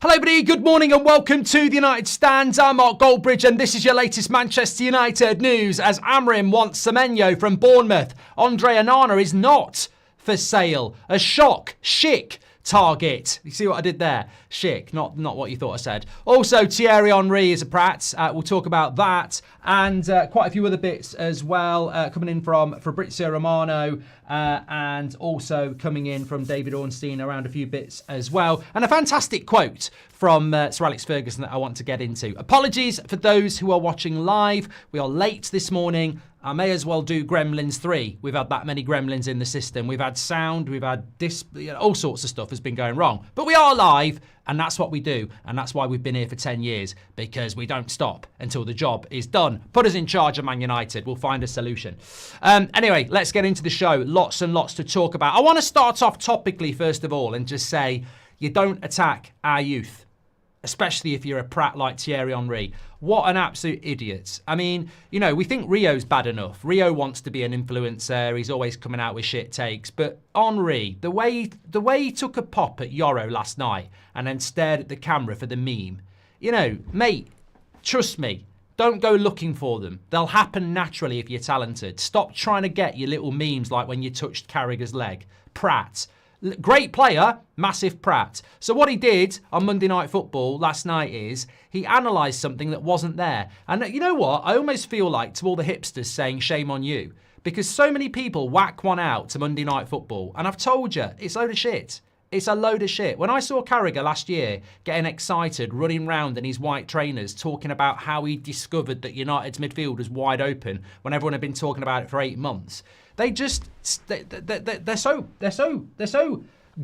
Hello everybody, good morning and welcome to the United Stands. I'm Mark Goldbridge and this is your latest Manchester United news as Amorim wants Semenyo from Bournemouth. Onana is not for sale. A shock. Schick target. You see what I did there? Schick, not what you thought I said. Also, Thierry Henry is a prat. We'll talk about that and quite a few other bits as well. Coming in from Fabrizio Romano and also coming in from David Ornstein around a few bits as well. And a fantastic quote from Sir Alex Ferguson that I want to get into. Apologies for those who are watching live. We are late this morning. I may as well do Gremlins 3. We've had that many gremlins in the system. We've had sound, we've had all sorts of stuff has been going wrong. But we are live, and that's what we do. And that's why we've been here for 10 years, because we don't stop until the job is done. Put us in charge of Man United. We'll find a solution. Anyway, let's get into the show. Lots and lots to talk about. I want to start off topically, first of all, and just say, you don't attack our youth, especially if you're a prat like Thierry Henry. What an absolute idiot. I mean, you know, we think Rio's bad enough. Rio wants to be an influencer. He's always coming out with shit takes. But Henry, the way he took a pop at Yoro last night and then stared at the camera for the meme, you know, mate, trust me, don't go looking for them. They'll happen naturally if you're talented. Stop trying to get your little memes like when you touched Carragher's leg. Prat. Great player, massive prat. So what he did on Monday Night Football last night is he analysed something that wasn't there. And you know what? I almost feel like to all the hipsters saying shame on you. Because so many people whack one out to Monday Night Football. And I've told you, it's a load of shit. It's a load of shit. When I saw Carragher last year getting excited, running round in his white trainers, talking about how he discovered that United's midfield was wide open when everyone had been talking about it for 8 months. They're so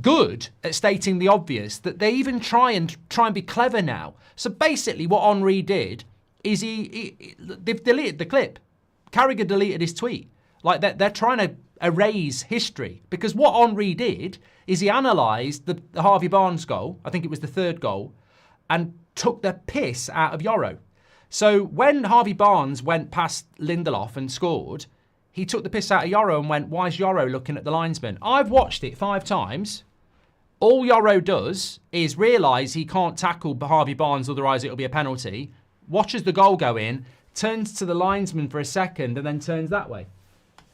good at stating the obvious that they even try and be clever now. So basically what Henry did is they've deleted the clip. Carragher deleted his tweet. Like they're trying to erase history, because what Henry did is he analysed the Harvey Barnes goal, I think it was the third goal, and took the piss out of Yoro. So when Harvey Barnes went past Lindelof and scored, he took the piss out of Yoro and went, why is Yoro looking at the linesman? I've watched it 5 times. All Yoro does is realise he can't tackle Harvey Barnes, otherwise it'll be a penalty, watches the goal go in, turns to the linesman for a second and then turns that way.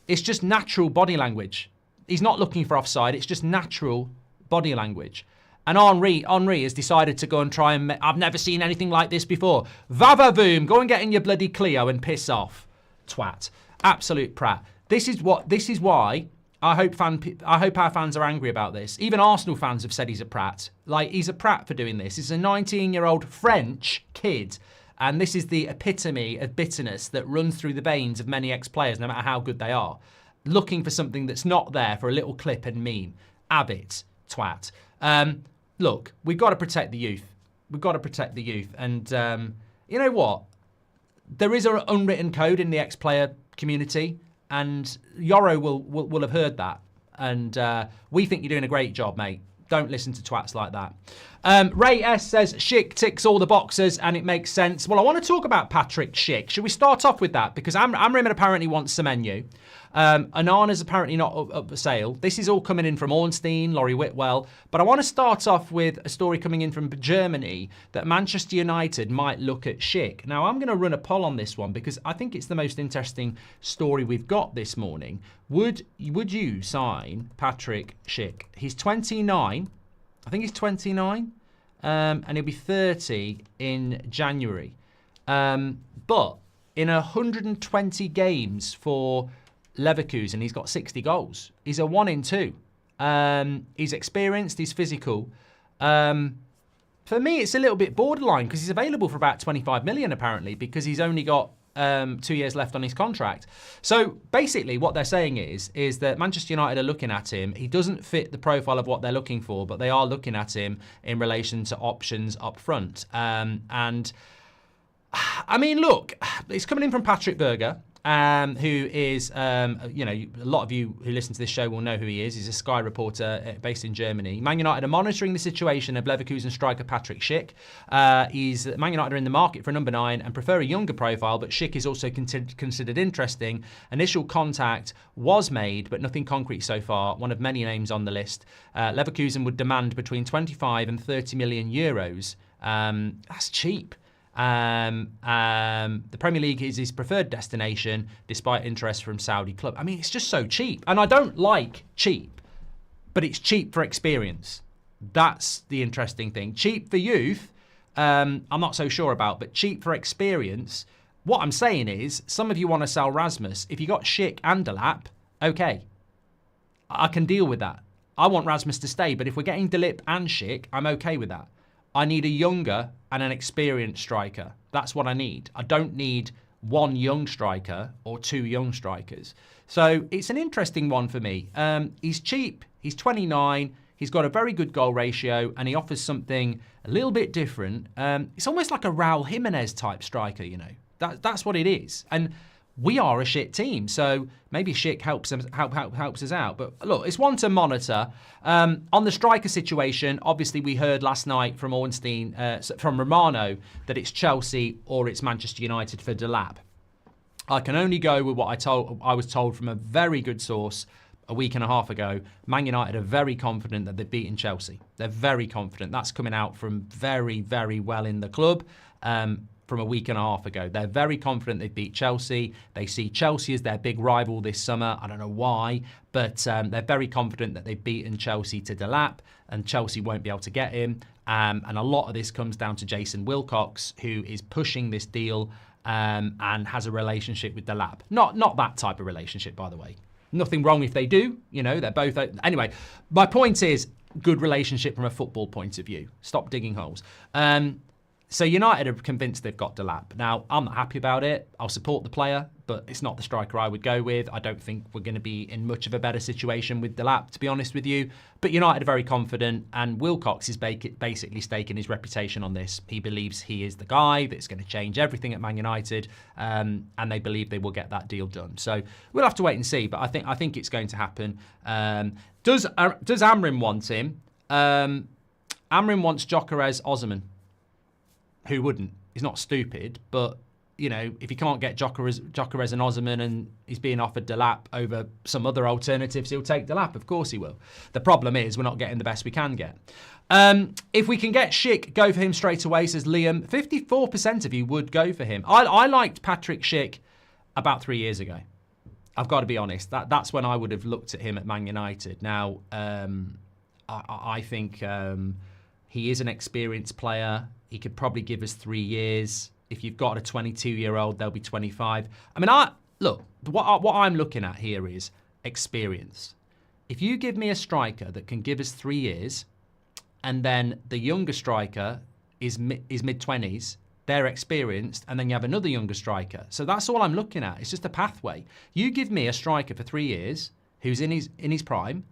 It's just natural body language. He's not looking for offside, it's just natural body language. And Henry has decided to go and try and... I've never seen anything like this before. Vavavoom, go and get in your bloody Clio and piss off. Twat. Absolute prat. This is why I hope our fans are angry about this. Even Arsenal fans have said he's a prat. Like, he's a prat for doing this. He's a 19-year-old French kid. And this is the epitome of bitterness that runs through the veins of many ex-players, no matter how good they are. Looking for something that's not there for a little clip and meme. Have it, twat. Look, we've got to protect the youth. We've got to protect the youth. And you know what? There is an unwritten code in the ex-player community, and Yoro will have heard that. And we think you're doing a great job, mate. Don't listen to twats like that. Ray S says, Schick ticks all the boxes and it makes sense. Well, I want to talk about Patrick Schick. Should we start off with that? Because Amorim apparently wants Semenyo. Onana's apparently not up for sale. This is all coming in from Ornstein, Laurie Whitwell. But I want to start off with a story coming in from Germany that Manchester United might look at Schick. Now, I'm going to run a poll on this one because I think it's the most interesting story we've got this morning. Would you sign Patrick Schick? He's 29. I think he's 29. And he'll be 30 in January. But in 120 games for Leverkusen, he's got 60 goals. He's a 1 in 2. He's experienced, he's physical. For me, it's a little bit borderline because he's available for about 25 million apparently, because he's only got 2 years left on his contract. So basically what they're saying is that Manchester United are looking at him. He doesn't fit the profile of what they're looking for, but they are looking at him in relation to options up front. And I mean, look, it's coming in from Patrick Berger. who is, a lot of you who listen to this show will know who he is. He's a Sky reporter based in Germany. Man United are monitoring the situation of Leverkusen striker Patrick Schick. Man United are in the market for a number 9 and prefer a younger profile, but Schick is also considered interesting. Initial contact was made, but nothing concrete so far. One of many names on the list. Leverkusen would demand between 25 and 30 million euros. That's cheap. The Premier League is his preferred destination despite interest from Saudi club. I mean, it's just so cheap. And I don't like cheap, but it's cheap for experience. That's the interesting thing. Cheap for youth, I'm not so sure about, but cheap for experience. What I'm saying is, some of you want to sell Rasmus. If you got Schick and Delap, okay. I can deal with that. I want Rasmus to stay, but if we're getting Delip and Schick, I'm okay with that. I need a younger and an experienced striker. That's what I need. I don't need one young striker or 2 young strikers. So it's an interesting one for me. He's cheap. He's 29. He's got a very good goal ratio and he offers something a little bit different. It's almost like a Raul Jimenez type striker, you know. That's what it is. And we are a shit team, so maybe Schick helps us out. But look, it's one to monitor. On the striker situation, obviously we heard last night from Ornstein, from Romano, that it's Chelsea or it's Manchester United for Delap. I can only go with what I was told from a very good source a week and a half ago. Man United are very confident that they've beaten Chelsea. They're very confident. That's coming out from very, very well in the club. From a week and a half ago. They're very confident they beat Chelsea. They see Chelsea as their big rival this summer. I don't know why, but they're very confident that they've beaten Chelsea to Delap and Chelsea won't be able to get him. And a lot of this comes down to Jason Wilcox, who is pushing this deal and has a relationship with Delap. Not that type of relationship, by the way. Nothing wrong if they do. You know, they're both... Anyway, my point is good relationship from a football point of view. Stop digging holes. So United are convinced they've got Delap. Now, I'm not happy about it. I'll support the player, but it's not the striker I would go with. I don't think we're going to be in much of a better situation with Delap, to be honest with you. But United are very confident, and Wilcox is basically staking his reputation on this. He believes he is the guy that's going to change everything at Man United, and they believe they will get that deal done. So we'll have to wait and see, but I think it's going to happen. Does Amorim want him? Amorim wants Gyökeres Osimhen. Who wouldn't? He's not stupid, but, you know, if he can't get Gyökeres and Osimhen and he's being offered Delap over some other alternatives, he'll take Delap. Of course he will. The problem is we're not getting the best we can get. If we can get Schick, go for him straight away, says Liam. 54% of you would go for him. I liked Patrick Schick about 3 years ago. I've got to be honest. That's when I would have looked at him at Man United. Now, I think he is an experienced player. He could probably give us 3 years. If you've got a 22-year-old, they'll be 25. I mean, look, what I'm looking at here is experience. If you give me a striker that can give us 3 years, and then the younger striker is mid-20s, they're experienced, and then you have another younger striker. So that's all I'm looking at. It's just a pathway. You give me a striker for 3 years who's in his prime,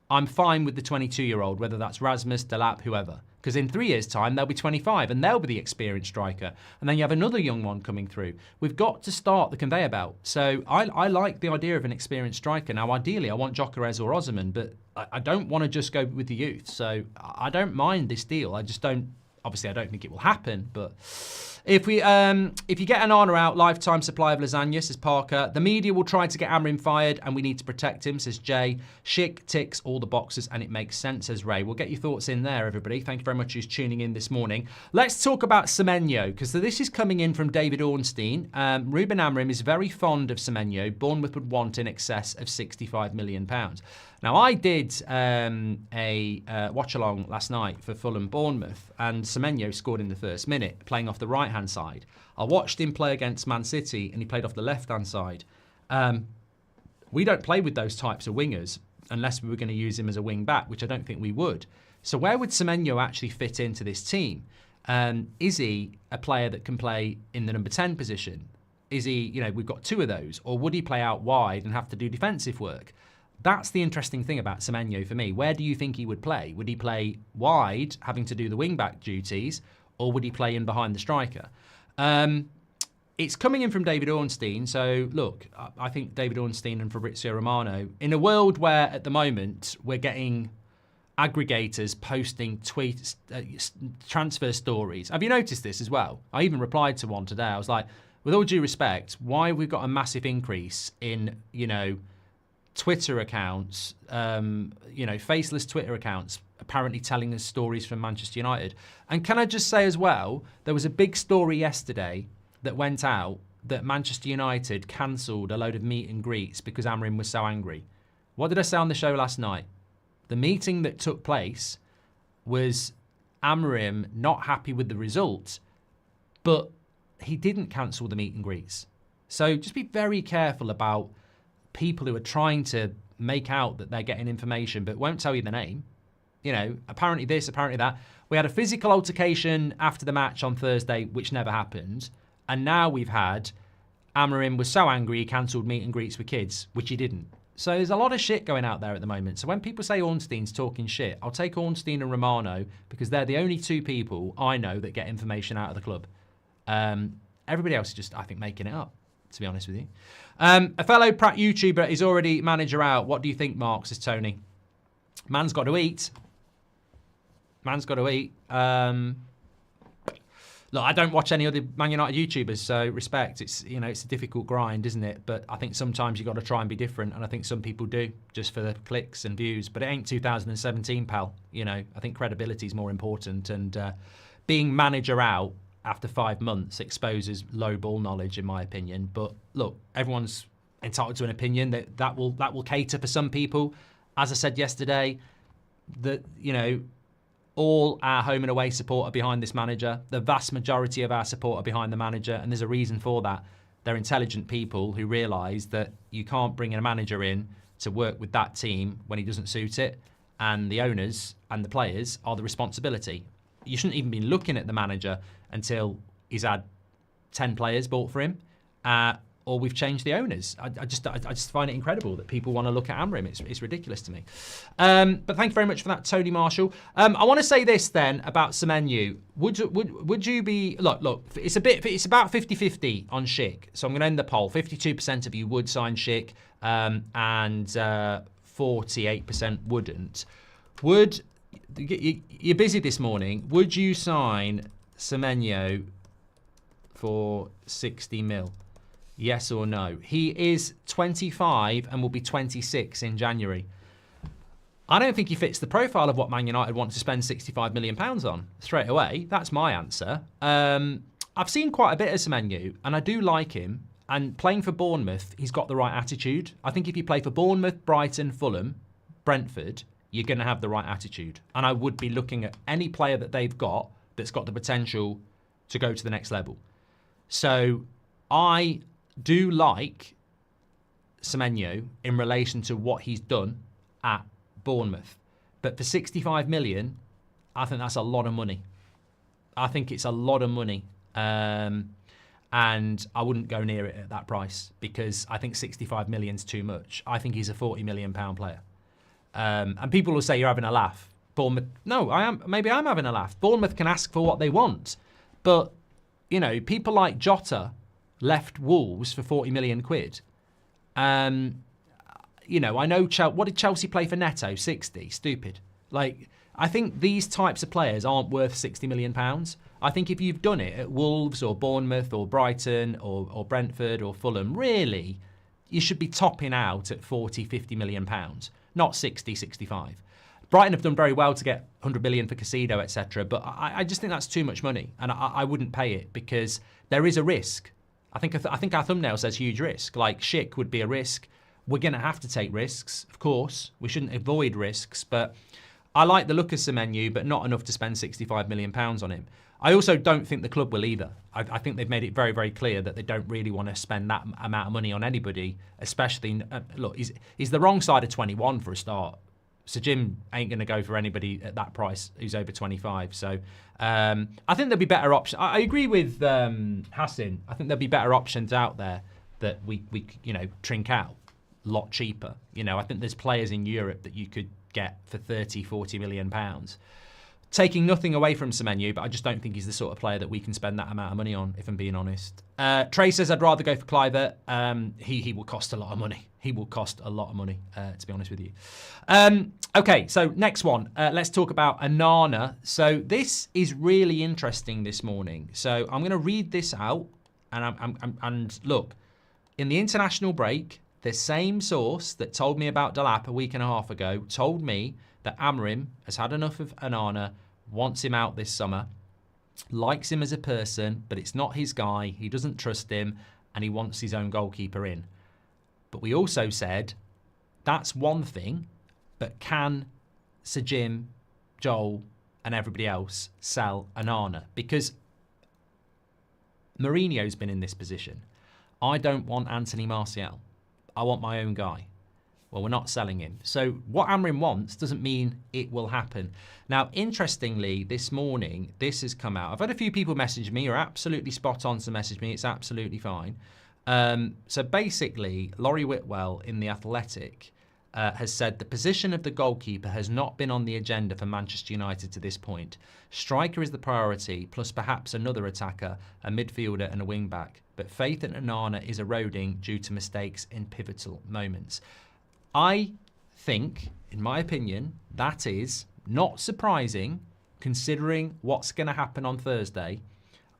I'm fine with the 22-year-old, whether that's Rasmus, Delap, whoever. Because in 3 years' time, they'll be 25 and they'll be the experienced striker. And then you have another young one coming through. We've got to start the conveyor belt. So I like the idea of an experienced striker. Now, ideally, I want Gyökeres or Osimhen, but I don't want to just go with the youth. So I don't mind this deal. I just don't... Obviously, I don't think it will happen, but if you get Onana out, lifetime supply of lasagna, says Parker. The media will try to get Amorim fired, and we need to protect him, says Jay. Schick ticks all the boxes, and it makes sense, says Ray. We'll get your thoughts in there, everybody. Thank you very much who's tuning in this morning. Let's talk about Semenyo, because this is coming in from David Ornstein. Ruben Amorim is very fond of Semenyo. Bournemouth would want in excess of £65 million. Now, I did a watch-along last night for Fulham Bournemouth, and Semenyo scored in the first minute, playing off the right-hand side. I watched him play against Man City, and he played off the left-hand side. We don't play with those types of wingers unless we were going to use him as a wing-back, which I don't think we would. So where would Semenyo actually fit into this team? Is he a player that can play in the number 10 position? Is he, we've got two of those, or would he play out wide and have to do defensive work? That's the interesting thing about Semenyo for me. Where do you think he would play? Would he play wide, having to do the wing-back duties, or would he play in behind the striker? it's coming in from David Ornstein. So, look, I think David Ornstein and Fabrizio Romano, in a world where at the moment we're getting aggregators posting tweets, transfer stories. Have you noticed this as well? I even replied to one today. I was like, with all due respect, why have we got a massive increase in, Twitter accounts, faceless Twitter accounts apparently telling us stories from Manchester United? And can I just say as well, there was a big story yesterday that went out that Manchester United cancelled a load of meet and greets because Amorim was so angry. What did I say on the show last night? The meeting that took place was Amorim not happy with the result, but he didn't cancel the meet and greets. So just be very careful about people who are trying to make out that they're getting information but won't tell you the name. Apparently this, apparently that. We had a physical altercation after the match on Thursday, which never happened. And now we've had Amorim was so angry he cancelled meet and greets with kids, which he didn't. So there's a lot of shit going out there at the moment. So when people say Ornstein's talking shit, I'll take Ornstein and Romano because they're the only two people I know that get information out of the club. Everybody else is just, I think, making it up, to be honest with you. A fellow Pratt YouTuber is already manager out. What do you think, Mark, says Tony? Man's got to eat. Man's got to eat. Look, I don't watch any other Man United YouTubers, so respect. It's it's a difficult grind, isn't it? But I think sometimes you've got to try and be different, and I think some people do, just for the clicks and views. But it ain't 2017, pal. I think credibility is more important, and being manager out after 5 months exposes low ball knowledge, in my opinion. But look, everyone's entitled to an opinion. That will cater for some people. As I said yesterday, that all our home and away support are behind this manager. The vast majority of our support are behind the manager, and there's a reason for that. They're intelligent people who realise that you can't bring a manager in to work with that team when he doesn't suit it, and the owners and the players are the responsibility. You shouldn't even be looking at the manager until he's had 10 players bought for him, or we've changed the owners. I just find it incredible that people want to look at Amorim. It's ridiculous to me. But thank you very much for that, Tony Marshall. I want to say this then about Semenyo. Would you be look? It's about 50-50 on Schick. So I'm going to end the poll. 52% of you would sign Schick, and 48% wouldn't. You're busy this morning. Would you sign Semenyo for 60 mil? Yes or no? He is 25 and will be 26 in January. I don't think he fits the profile of what Man United want to spend £65 million on straight away. That's my answer. I've seen quite a bit of Semenyo, and I do like him. And playing for Bournemouth, he's got the right attitude. I think if you play for Bournemouth, Brighton, Fulham, Brentford, you're going to have the right attitude. And I would be looking at any player that they've got that's got the potential to go to the next level. So I do like Semenyo in relation to what he's done at Bournemouth. But for 65 million, I think that's a lot of money. I think it's a lot of money. And I wouldn't go near it at that price because I think 65 million is too much. I think he's a £40 million player. And people will say you're having a laugh. Bournemouth, no, I am. Maybe I'm having a laugh. Bournemouth can ask for what they want. But, people like Jota left Wolves for 40 million quid. I know what did Chelsea play for Neto? 60. Stupid. I think these types of players aren't worth 60 million pounds. I think if you've done it at Wolves or Bournemouth or Brighton or Brentford or Fulham, really, you should be topping out at 40, 50 million pounds, not 60, 65. Brighton have done very well to get 100 million for Caicedo, etc. But I just think that's too much money, and I wouldn't pay it because there is a risk. I think our thumbnail says huge risk. Like Schick would be a risk. We're going to have to take risks, of course. We shouldn't avoid risks, but I like the look of Semenyo, but not enough to spend £65 million on him. I also don't think the club will either. I think they've made it very, very clear that they don't really want to spend that amount of money on anybody, especially, look, he's the wrong side of 21 for a start. So Jim ain't going to go for anybody at that price who's over 25. So I think there'll be better options. I agree with Hassan. I think there'll be better options out there that we trink out a lot cheaper. I think there's players in Europe that you could get for 30, 40 million pounds. Taking nothing away from Semenyo, but I just don't think he's the sort of player that we can spend that amount of money on, if I'm being honest. Trey says, I'd rather go for Kluivert. He will cost a lot of money. He will cost a lot of money, to be honest with you. Okay, so next one. Let's talk about Onana. So this is really interesting this morning. So I'm going to read this out. And look, in the international break, the same source that told me about Delap a week and a half ago told me that Amorim has had enough of Onana, wants him out this summer, likes him as a person, but it's not his guy, he doesn't trust him, and he wants his own goalkeeper in. But we also said, that's one thing, but can Sir Jim, Joel, and everybody else sell Onana? Because Mourinho's been in this position. I don't want Anthony Martial. I want my own guy. Well, we're not selling him. So what Amorim wants doesn't mean it will happen. Now, interestingly, this morning, this has come out. I've had a few people message me. You're absolutely spot on to message me. It's absolutely fine. So basically, Laurie Whitwell in The Athletic has said the position of the goalkeeper has not been on the agenda for Manchester United to this point. Striker is the priority, plus perhaps another attacker, a midfielder and a wing-back. But faith in Onana is eroding due to mistakes in pivotal moments. I think, in my opinion, that is not surprising considering what's going to happen on Thursday.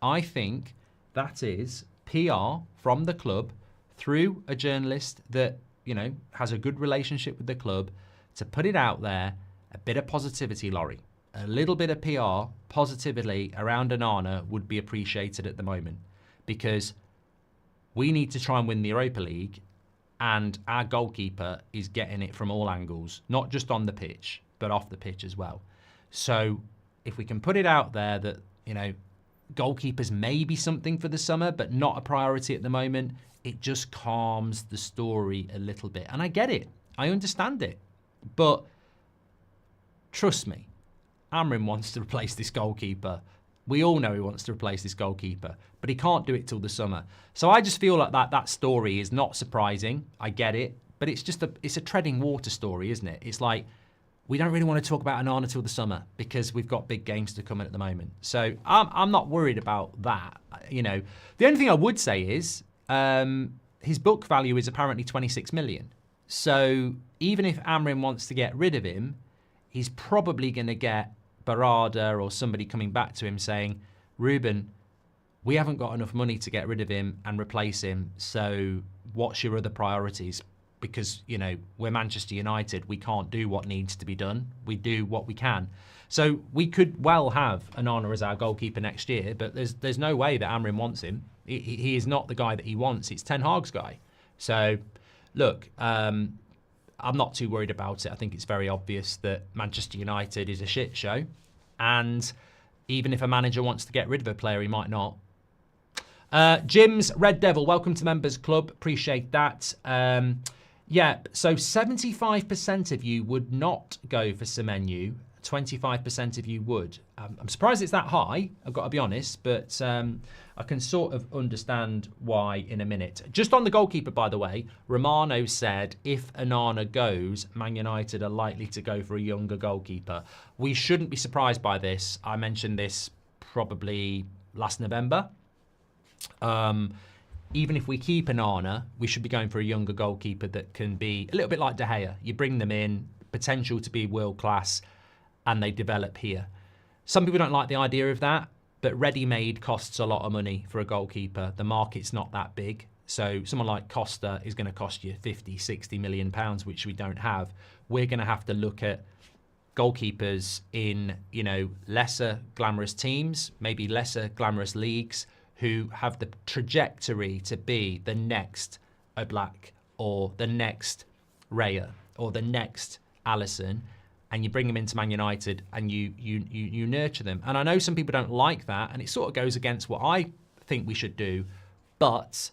I think that is PR from the club through a journalist that, you know, has a good relationship with the club to put it out there. A bit of positivity, Laurie. A little bit of PR positively around Onana would be appreciated at the moment, because we need to try and win the Europa League. And our goalkeeper is getting it from all angles, not just on the pitch, but off the pitch as well. So if we can put it out there that, you know, goalkeepers may be something for the summer, but not a priority at the moment, it just calms the story a little bit. And I get it. I understand it. But trust me, Amorim wants to replace this goalkeeper. We all know he wants to replace this goalkeeper, but he can't do it till the summer. So I just feel like that story is not surprising. I get it, but it's just it's a treading water story, isn't it? It's like, we don't really want to talk about Onana till the summer because we've got big games to come in at the moment. So I'm not worried about that. You know, the only thing I would say is his book value is apparently 26 million. So even if Amorim wants to get rid of him, he's probably going to get Barada or somebody coming back to him saying, Ruben, we haven't got enough money to get rid of him and replace him, so what's your other priorities? Because, you know, we're Manchester United, we can't do what needs to be done, we do what we can. So we could well have Onana as our goalkeeper next year, but there's no way that Amorim wants him. He is not the guy that he wants, it's Ten Hag's guy. So look, I'm not too worried about it. I think it's very obvious that Manchester United is a shit show. And even if a manager wants to get rid of a player, he might not. Jim's Red Devil, welcome to Members Club. Appreciate that. Yeah, so 75% of you would not go for Semenyo. 25% of you would. I'm surprised it's that high, I've got to be honest, but I can sort of understand why in a minute. Just on the goalkeeper, by the way, Romano said if Onana goes, Man United are likely to go for a younger goalkeeper. We shouldn't be surprised by this. I mentioned this probably last November. Even if we keep Onana, we should be going for a younger goalkeeper that can be a little bit like De Gea. You bring them in, potential to be world class, and they develop here. Some people don't like the idea of that, but ready-made costs a lot of money for a goalkeeper. The market's not that big. So someone like Costa is going to cost you 50, 60 million pounds, which we don't have. We're going to have to look at goalkeepers in, you know, lesser glamorous teams, maybe lesser glamorous leagues, who have the trajectory to be the next Oblak or the next Raya or the next Alisson. And you bring them into Man United and you nurture them. And I know some people don't like that, and it sort of goes against what I think we should do, but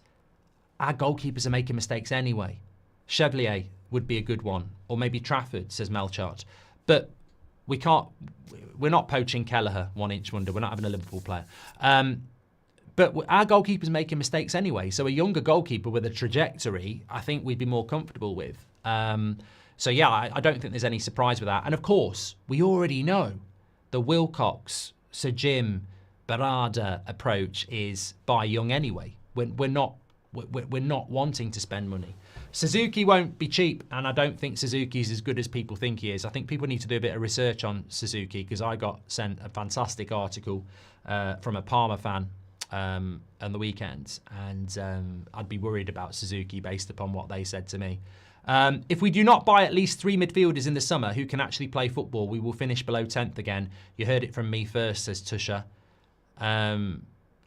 our goalkeepers are making mistakes anyway. Chevalier would be a good one, or maybe Trafford, says Melchart. But we're not poaching Kelleher, 1 inch wonder. We're not having a Liverpool player. But our goalkeeper's making mistakes anyway. So a younger goalkeeper with a trajectory, I think we'd be more comfortable with. So yeah, I don't think there's any surprise with that. And of course, we already know the Wilcox, Sir Jim, Barada approach is buy young anyway. We're not wanting to spend money. Suzuki won't be cheap, and I don't think Suzuki's as good as people think he is. I think people need to do a bit of research on Suzuki, because I got sent a fantastic article from a Parma fan on the weekend, and I'd be worried about Suzuki based upon what they said to me. If we do not buy at least 3 midfielders in the summer who can actually play football, we will finish below 10th again. You heard it from me first, says Tusha.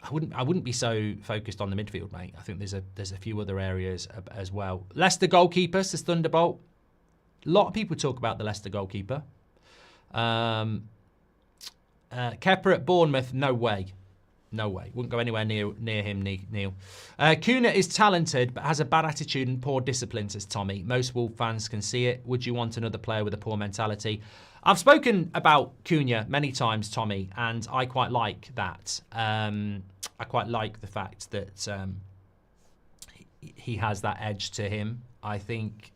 I wouldn't be so focused on the midfield, mate. I think there's a few other areas as well. Leicester goalkeeper, says Thunderbolt. A lot of people talk about the Leicester goalkeeper. Kepa at Bournemouth, no way. No way. Wouldn't go anywhere near him, Neil. Kuna is talented, but has a bad attitude and poor discipline, says Tommy. Most Wolves fans can see it. Would you want another player with a poor mentality? I've spoken about Cunha many times, Tommy, and I quite like that. I quite like the fact that he has that edge to him. I think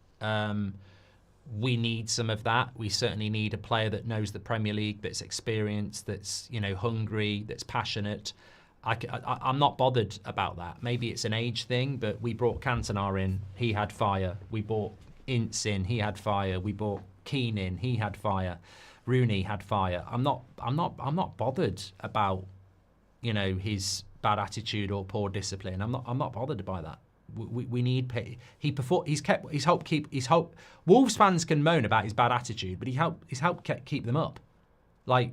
we need some of that. We certainly need a player that knows the Premier League, that's experienced, that's hungry, that's passionate. I'm not bothered about that. Maybe it's an age thing, but we brought Cantona in, he had fire. We brought Ince in, he had fire. We brought Keane in, he had fire. Rooney had fire. I'm not bothered about his bad attitude or poor discipline. I'm not bothered by that. We need he's helped. Wolves fans can moan about his bad attitude, but he's helped keep them up. Like,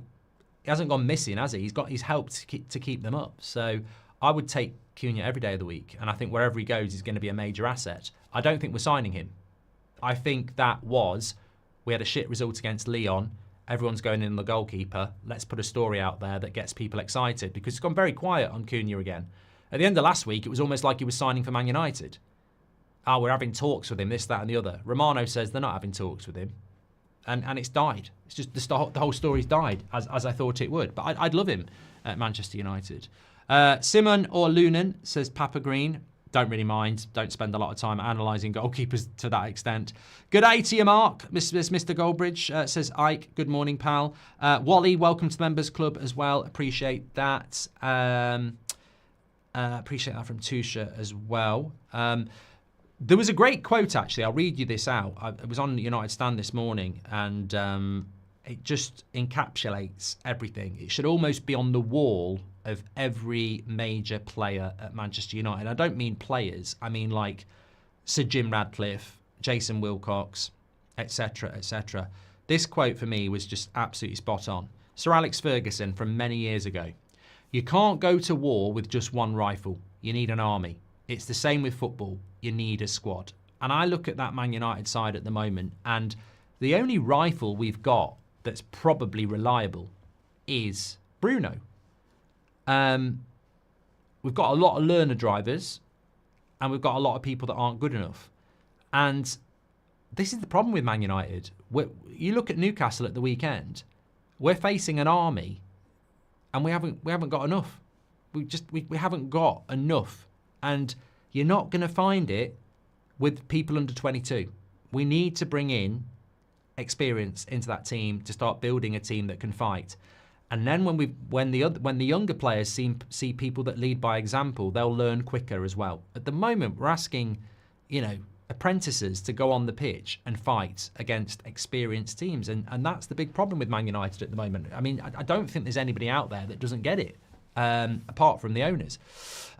he hasn't gone missing, has he? He's helped to keep them up. So I would take Cunha every day of the week, and I think wherever he goes, he's going to be a major asset. I don't think we're signing him. I think we had a shit result against Lyon. Everyone's going in the goalkeeper. Let's put a story out there that gets people excited, because it's gone very quiet on Cunha again. At the end of last week, it was almost like he was signing for Man United. We're having talks with him, this, that, and the other. Romano says they're not having talks with him. And it's died. It's just the whole story's died, as I thought it would. But I'd love him at Manchester United. Simon or Lunan, says Papa Green. Don't really mind. Don't spend a lot of time analysing goalkeepers to that extent. Good day to you, Mark. Mr. Goldbridge, says Ike. Good morning, pal. Wally, welcome to the Members Club as well. Appreciate that. Appreciate that from Tusha as well. There was a great quote, actually. I'll read you this out. It was on United Stand this morning, and it just encapsulates everything. It should almost be on the wall of every major player at Manchester United. I don't mean players. I mean like Sir Jim Ratcliffe, Jason Wilcox, etc., etc. This quote for me was just absolutely spot on. Sir Alex Ferguson from many years ago. You can't go to war with just one rifle. You need an army. It's the same with football. You need a squad. And I look at that Man United side at the moment, and the only rifle we've got that's probably reliable is Bruno. We've got a lot of learner drivers, and we've got a lot of people that aren't good enough. And this is the problem with Man United. You look at Newcastle at the weekend. We're facing an army, and we haven't got enough. We haven't got enough, and you're not going to find it with people under 22. We need to bring in experience into that team to start building a team that can fight. And then when the younger players see people that lead by example, they'll learn quicker as well. At the moment, we're asking, apprentices to go on the pitch and fight against experienced teams, and that's the big problem with Man United at the moment. I mean, I don't think there's anybody out there that doesn't get it, apart from the owners.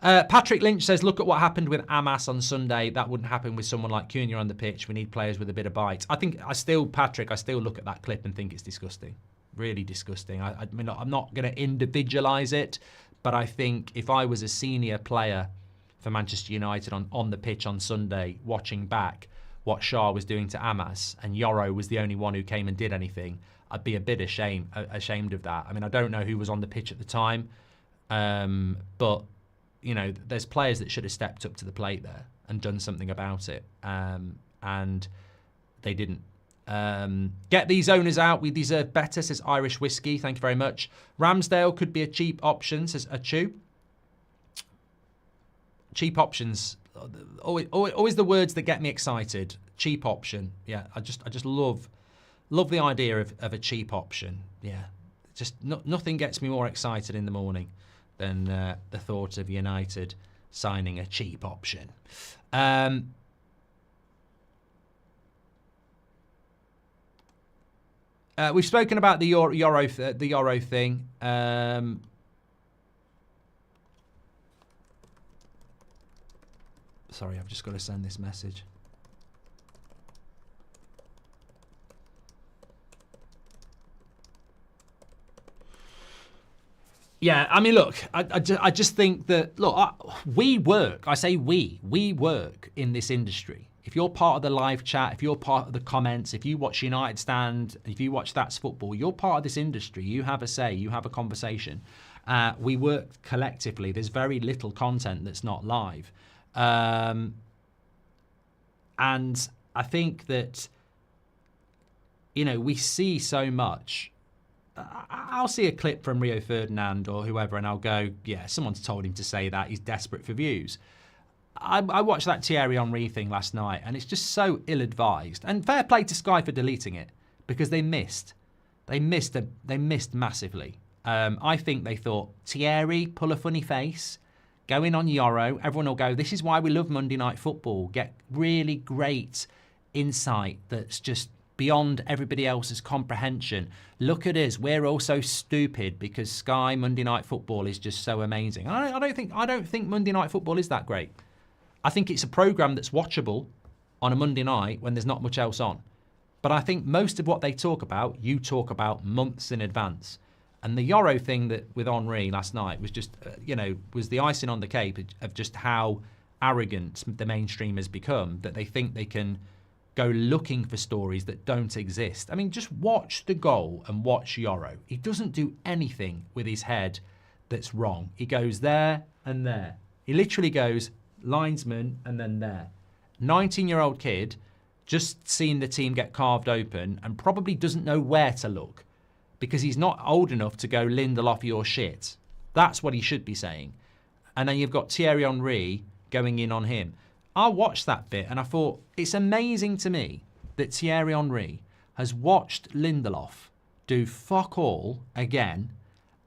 Patrick Lynch says, look at what happened with Amas on Sunday. That wouldn't happen with someone like Cunha on the pitch. We need players with a bit of bite. I still look at that clip and think it's disgusting. Really disgusting. I mean, I'm not going to individualise it, but I think if I was a senior player for Manchester United on the pitch on Sunday, watching back what Shah was doing to Amas, and Yoro was the only one who came and did anything, I'd be a bit ashamed of that. I mean, I don't know who was on the pitch at the time, but there's players that should have stepped up to the plate there and done something about it, and they didn't. Get these owners out. We deserve better, says Irish Whiskey. Thank you very much. Ramsdale could be a cheap option, says Achu. Cheap options. Always the words that get me excited. Cheap option. Yeah, I just love the idea of a cheap option. Yeah. Just nothing gets me more excited in the morning than the thought of United signing a cheap option. We've spoken about the Euro thing. Sorry, I've just got to send this message. Yeah, I mean, look, I just think that, look, we work in this industry. If you're part of the live chat, if you're part of the comments, if you watch United Stand, if you watch That's Football, you're part of this industry. You have a say, you have a conversation. We work collectively. There's very little content that's not live. And I think that, you know, we see so much. I'll see a clip from Rio Ferdinand or whoever, and I'll go, yeah, someone's told him to say that. He's desperate for views. I watched that Thierry Henry thing last night, and it's just so ill-advised. And fair play to Sky for deleting it, because they missed. They missed massively. I think they thought, Thierry, pull a funny face, go in on Euro. Everyone will go, this is why we love Monday Night Football. Get really great insight that's just beyond everybody else's comprehension. Look at us, we're all so stupid because Sky Monday Night Football is just so amazing. I don't think Monday Night Football is that great. I think it's a programme that's watchable on a Monday night when there's not much else on. But I think most of what they talk about, you talk about months in advance. And the Euro thing that with Henry last night was just, was the icing on the cake of just how arrogant the mainstream has become, that they think they can go looking for stories that don't exist. I mean, just watch the goal and watch Euro. He doesn't do anything with his head that's wrong. He goes there and there. He literally goes linesman and then there. 19-year-old kid just seen the team get carved open and probably doesn't know where to look because he's not old enough to go Lindelof your shit. That's what he should be saying. And then you've got Thierry Henry going in on him. I watched that bit and I thought, it's amazing to me that Thierry Henry has watched Lindelof do fuck all again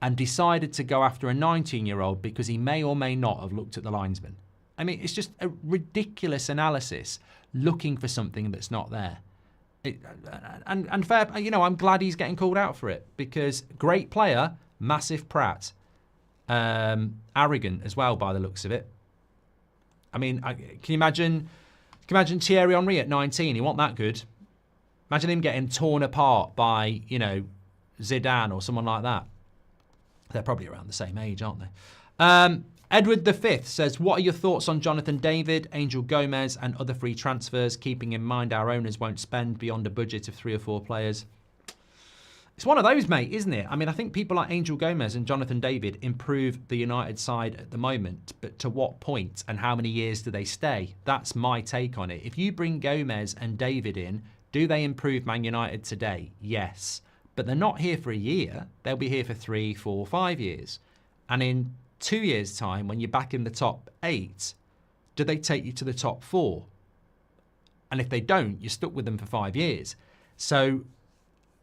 and decided to go after a 19-year-old because he may or may not have looked at the linesman. I mean, it's just a ridiculous analysis looking for something that's not there. And fair, I'm glad he's getting called out for it because great player, massive prat, arrogant as well by the looks of it. I mean, can you imagine Thierry Henry at 19? He wasn't that good. Imagine him getting torn apart by, Zidane or someone like that. They're probably around the same age, aren't they? Edward V says, what are your thoughts on Jonathan David, Angel Gomez and other free transfers, keeping in mind our owners won't spend beyond a budget of 3 or 4 players? It's one of those, mate, isn't it? I mean, I think people like Angel Gomez and Jonathan David improve the United side at the moment, but to what point and how many years do they stay? That's my take on it. If you bring Gomez and David in, do they improve Man United today? Yes. But they're not here for a year. They'll be here for 3, 4, 5 years. And in 2 years' time, when you're back in the top 8, do they take you to the top 4? And if they don't, you're stuck with them for 5 years. So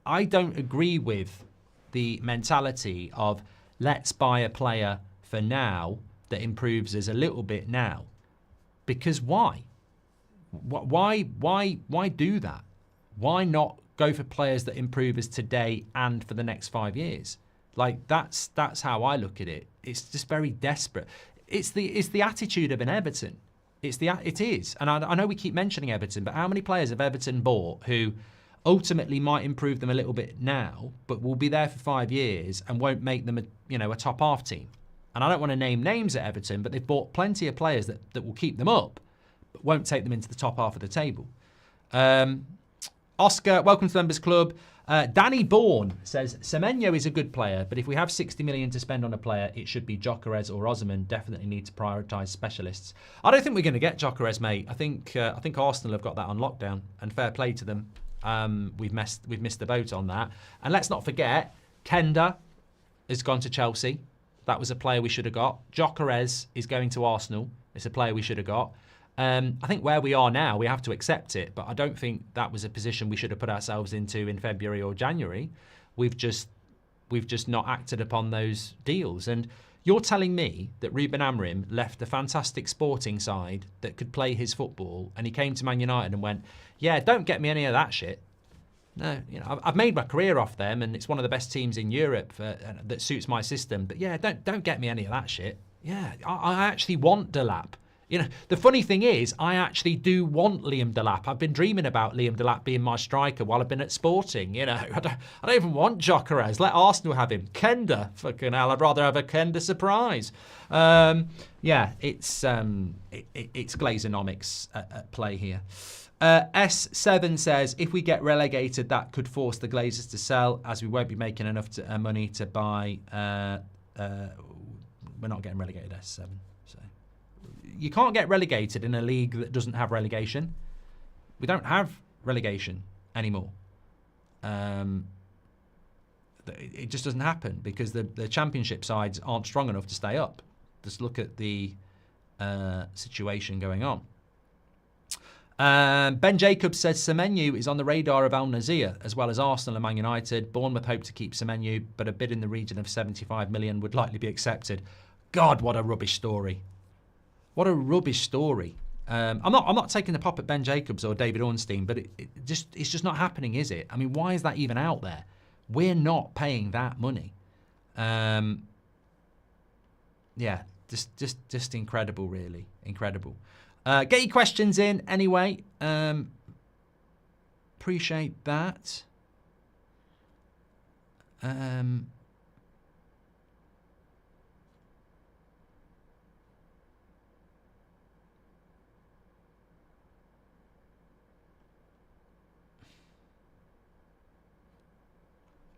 I don't agree with the mentality of let's buy a player for now that improves us a little bit now. Because why? Why do that? Why not go for players that improve us today and for the next 5 years? Like that's how I look at it. It's just very desperate. It's the attitude of an Everton. It is. And I know we keep mentioning Everton, but how many players have Everton bought who ultimately might improve them a little bit now, but will be there for 5 years and won't make them a top half team? And I don't want to name names at Everton, but they've bought plenty of players that will keep them up, but won't take them into the top half of the table. Oscar, welcome to the Members Club. Danny Bourne says, Semenyo is a good player, but if we have 60 million to spend on a player, it should be Gyökeres or Osimhen. Definitely need to prioritise specialists. I don't think we're going to get Gyökeres, mate. I think Arsenal have got that on lockdown, and fair play to them. We've missed the boat on that. And let's not forget, Kenda has gone to Chelsea. That was a player we should have got. Gyökeres is going to Arsenal. It's a player we should have got. I think where we are now, we have to accept it, but I don't think that was a position we should have put ourselves into in February or January. We've We've just not acted upon those deals. And you're telling me that Ruben Amorim left a fantastic sporting side that could play his football, and he came to Man United and went, yeah, don't get me any of that shit. No, I've made my career off them, and it's one of the best teams in Europe that suits my system. But yeah, don't get me any of that shit. Yeah, I actually want Delap. The funny thing is, I actually do want Liam Delap. I've been dreaming about Liam Delap being my striker while I've been at Sporting. I don't even want Gyökeres. Let Arsenal have him. Kenda, fucking hell, I'd rather have a Kenda surprise. Yeah, it's Glazonomics at play here. S7 says, if we get relegated, that could force the Glazers to sell, as we won't be making enough money to buy. We're not getting relegated, S7. So you can't get relegated in a league that doesn't have relegation. We don't have relegation anymore. It just doesn't happen because the championship sides aren't strong enough to stay up. Just look at the situation going on. Ben Jacobs says Semenyo is on the radar of Al Nassr as well as Arsenal and Man United. Bournemouth hope to keep Semenyo, but a bid in the region of 75 million would likely be accepted. God, what a rubbish story! What a rubbish story. I'm not taking the pop at Ben Jacobs or David Ornstein, but it's just not happening, is it? I mean, why is that even out there? We're not paying that money. Yeah, just incredible, really incredible. Get your questions in anyway. Appreciate that.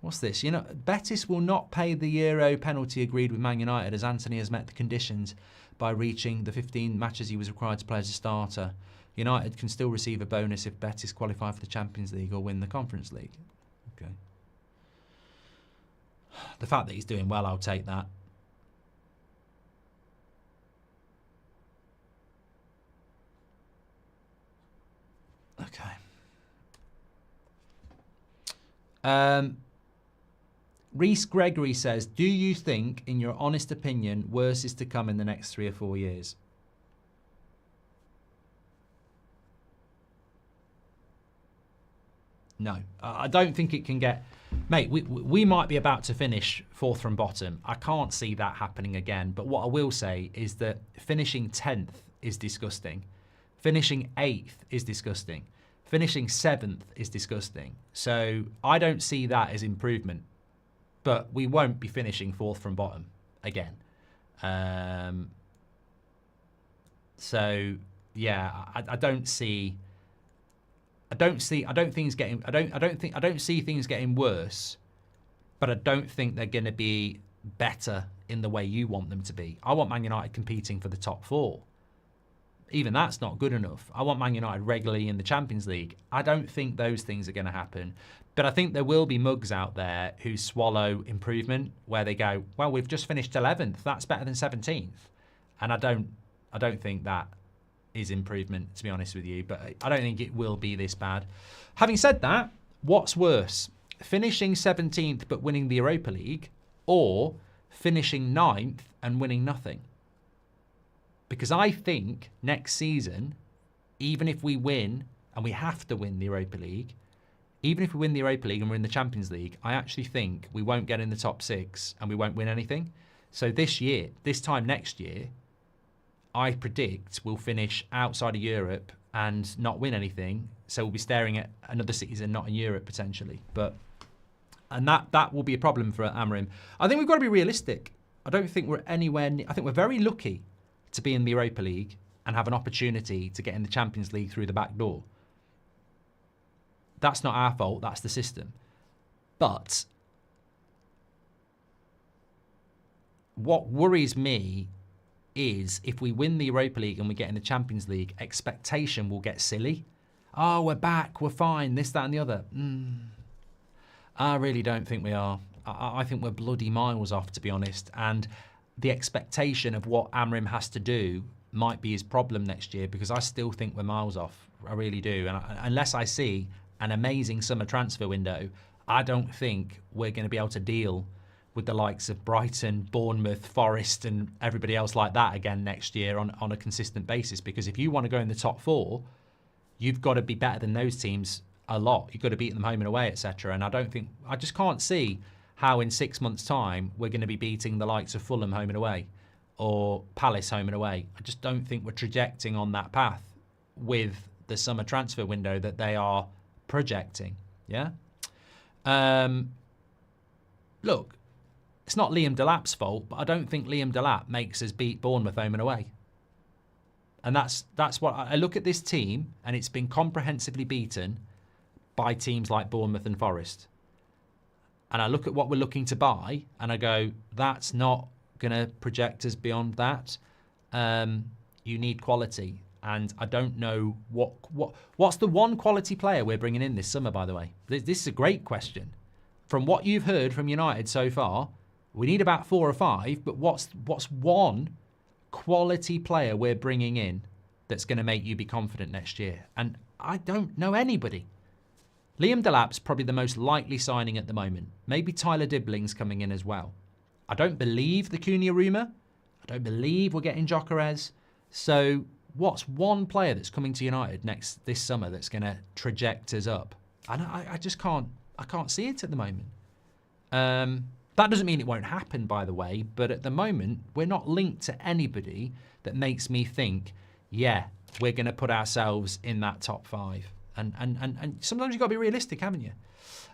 What's this? Betis will not pay the Euro penalty agreed with Man United as Anthony has met the conditions by reaching the 15 matches he was required to play as a starter. United can still receive a bonus if Betis qualify for the Champions League or win the Conference League. Okay. The fact that he's doing well, I'll take that. Okay. Reese Gregory says, do you think, in your honest opinion, worse is to come in the next 3 or 4 years? No, I don't think it can get... Mate, we might be about to finish 4th from bottom. I can't see that happening again. But what I will say is that finishing 10th is disgusting. Finishing 8th is disgusting. Finishing 7th is disgusting. So I don't see that as improvement. But we won't be finishing 4th from bottom again. So yeah, I don't see things getting worse, but I don't think they're going to be better in the way you want them to be. I want Man United competing for the top 4. Even that's not good enough. I want Man United regularly in the Champions League. I don't think those things are going to happen. But I think there will be mugs out there who swallow improvement, where they go, well, we've just finished 11th. That's better than 17th. And I don't think that is improvement, to be honest with you. But I don't think it will be this bad. Having said that, what's worse? Finishing 17th but winning the Europa League, or finishing 9th and winning nothing? Because I think next season, even if we win, and we have to win the Europa League, even if we win the Europa League and we're in the Champions League, I actually think we won't get in the top 6 and we won't win anything. So this time next year, I predict we'll finish outside of Europe and not win anything. So we'll be staring at another season not in Europe potentially. And that will be a problem for Amorim. I think we've got to be realistic. I don't think we're anywhere I think we're very lucky to be in the Europa League and have an opportunity to get in the Champions League through the back door. That's not our fault, that's the system. But what worries me is if we win the Europa League and we get in the Champions League, expectation will get silly. Oh, we're back, we're fine, this, that and the other. I really don't think we are. I think we're bloody miles off, to be honest. And the expectation of what Amorim has to do might be his problem next year, because I still think we're miles off. I really do. And unless I see an amazing summer transfer window, I don't think we're going to be able to deal with the likes of Brighton, Bournemouth, Forest and everybody else like that again next year on a consistent basis. Because if you want to go in the top 4, you've got to be better than those teams a lot. You've got to beat them home and away, etc. And I just can't see how in 6 months' time we're going to be beating the likes of Fulham home and away or Palace home and away. I just don't think we're trajecting on that path with the summer transfer window that they are projecting. Yeah. Look, it's not Liam Delap's fault, but I don't think Liam Delap makes us beat Bournemouth home and away. And that's what I look at this team, and it's been comprehensively beaten by teams like Bournemouth and Forest. And I look at what we're looking to buy, and I go, that's not going to project us beyond that. You need quality. And I don't know what's the one quality player we're bringing in this summer, by the way. This is a great question. From what you've heard from United so far, we need about 4 or 5, but what's one quality player we're bringing in that's going to make you be confident next year? And I don't know anybody. Liam Delap's probably the most likely signing at the moment. Maybe Tyler Dibling's coming in as well. I don't believe the Cunha rumour. I don't believe we're getting Gyökeres. So what's one player that's coming to United this summer that's going to traject us up? And I just can't see it at the moment. That doesn't mean it won't happen, by the way, but at the moment, we're not linked to anybody that makes me think, yeah, we're going to put ourselves in that top 5. And sometimes you've got to be realistic, haven't you?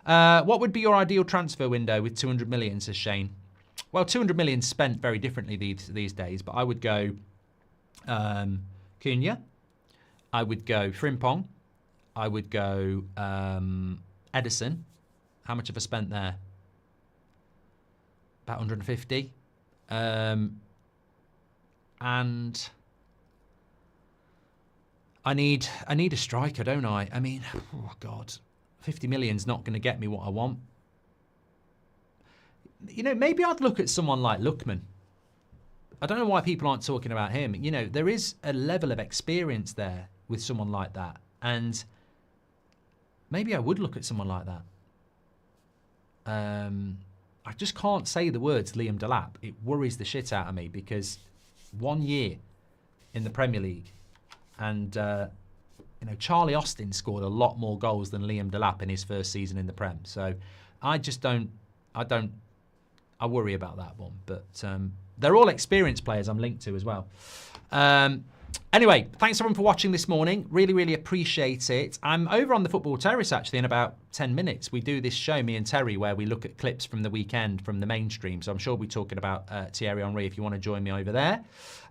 What would be your ideal transfer window with 200 million, says Shane? Well, 200 million spent very differently these days, but I would go Cunha. I would go Frimpong. I would go Edison. How much have I spent there? About 150. And I need a striker, don't I? I mean, oh God, 50 million's not going to get me what I want. You know, maybe I'd look at someone like Lookman. I don't know why people aren't talking about him. You know, there is a level of experience there with someone like that. And maybe I would look at someone like that. I just can't say the words Liam Delap. It worries the shit out of me because 1 year in the Premier League and, you know, Charlie Austin scored a lot more goals than Liam Delap in his first season in the Prem. So I worry about that one. But they're all experienced players I'm linked to as well. Anyway, thanks everyone for watching this morning. Really, really appreciate it. I'm over on the Football Terrace actually in about 10 minutes. We do this show, me and Terry, where we look at clips from the weekend from the mainstream. So I'm sure we'll be talking about Thierry Henry if you want to join me over there.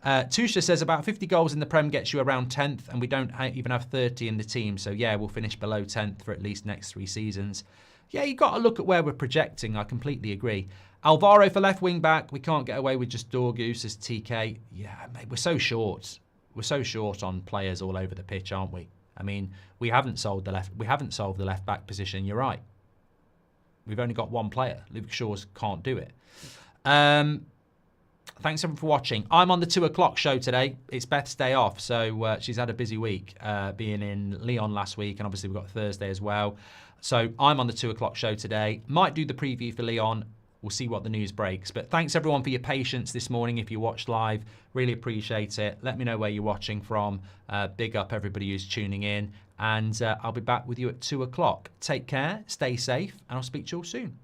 Tusha says about 50 goals in the Prem gets you around 10th, and we don't even have 30 in the team. So yeah, we'll finish below 10th for at least next 3 seasons. Yeah, you've got to look at where we're projecting. I completely agree. Alvaro for left wing back. We can't get away with just Dorgu, says TK. Yeah, mate, we're so short. We're so short on players all over the pitch, aren't we? I mean, we haven't solved the left back position. You're right. We've only got one player. Luke Shaw's can't do it. Thanks everyone for watching. I'm on the 2 o'clock show today. It's Beth's day off, so she's had a busy week being in Lyon last week, and obviously we've got Thursday as well. So I'm on the 2 o'clock show today. Might do the preview for Lyon. We'll see what the news breaks. But thanks everyone for your patience this morning. If you watched live, really appreciate it. Let me know where you're watching from. Big up everybody who's tuning in. And I'll be back with you at 2 o'clock. Take care, stay safe, and I'll speak to you all soon.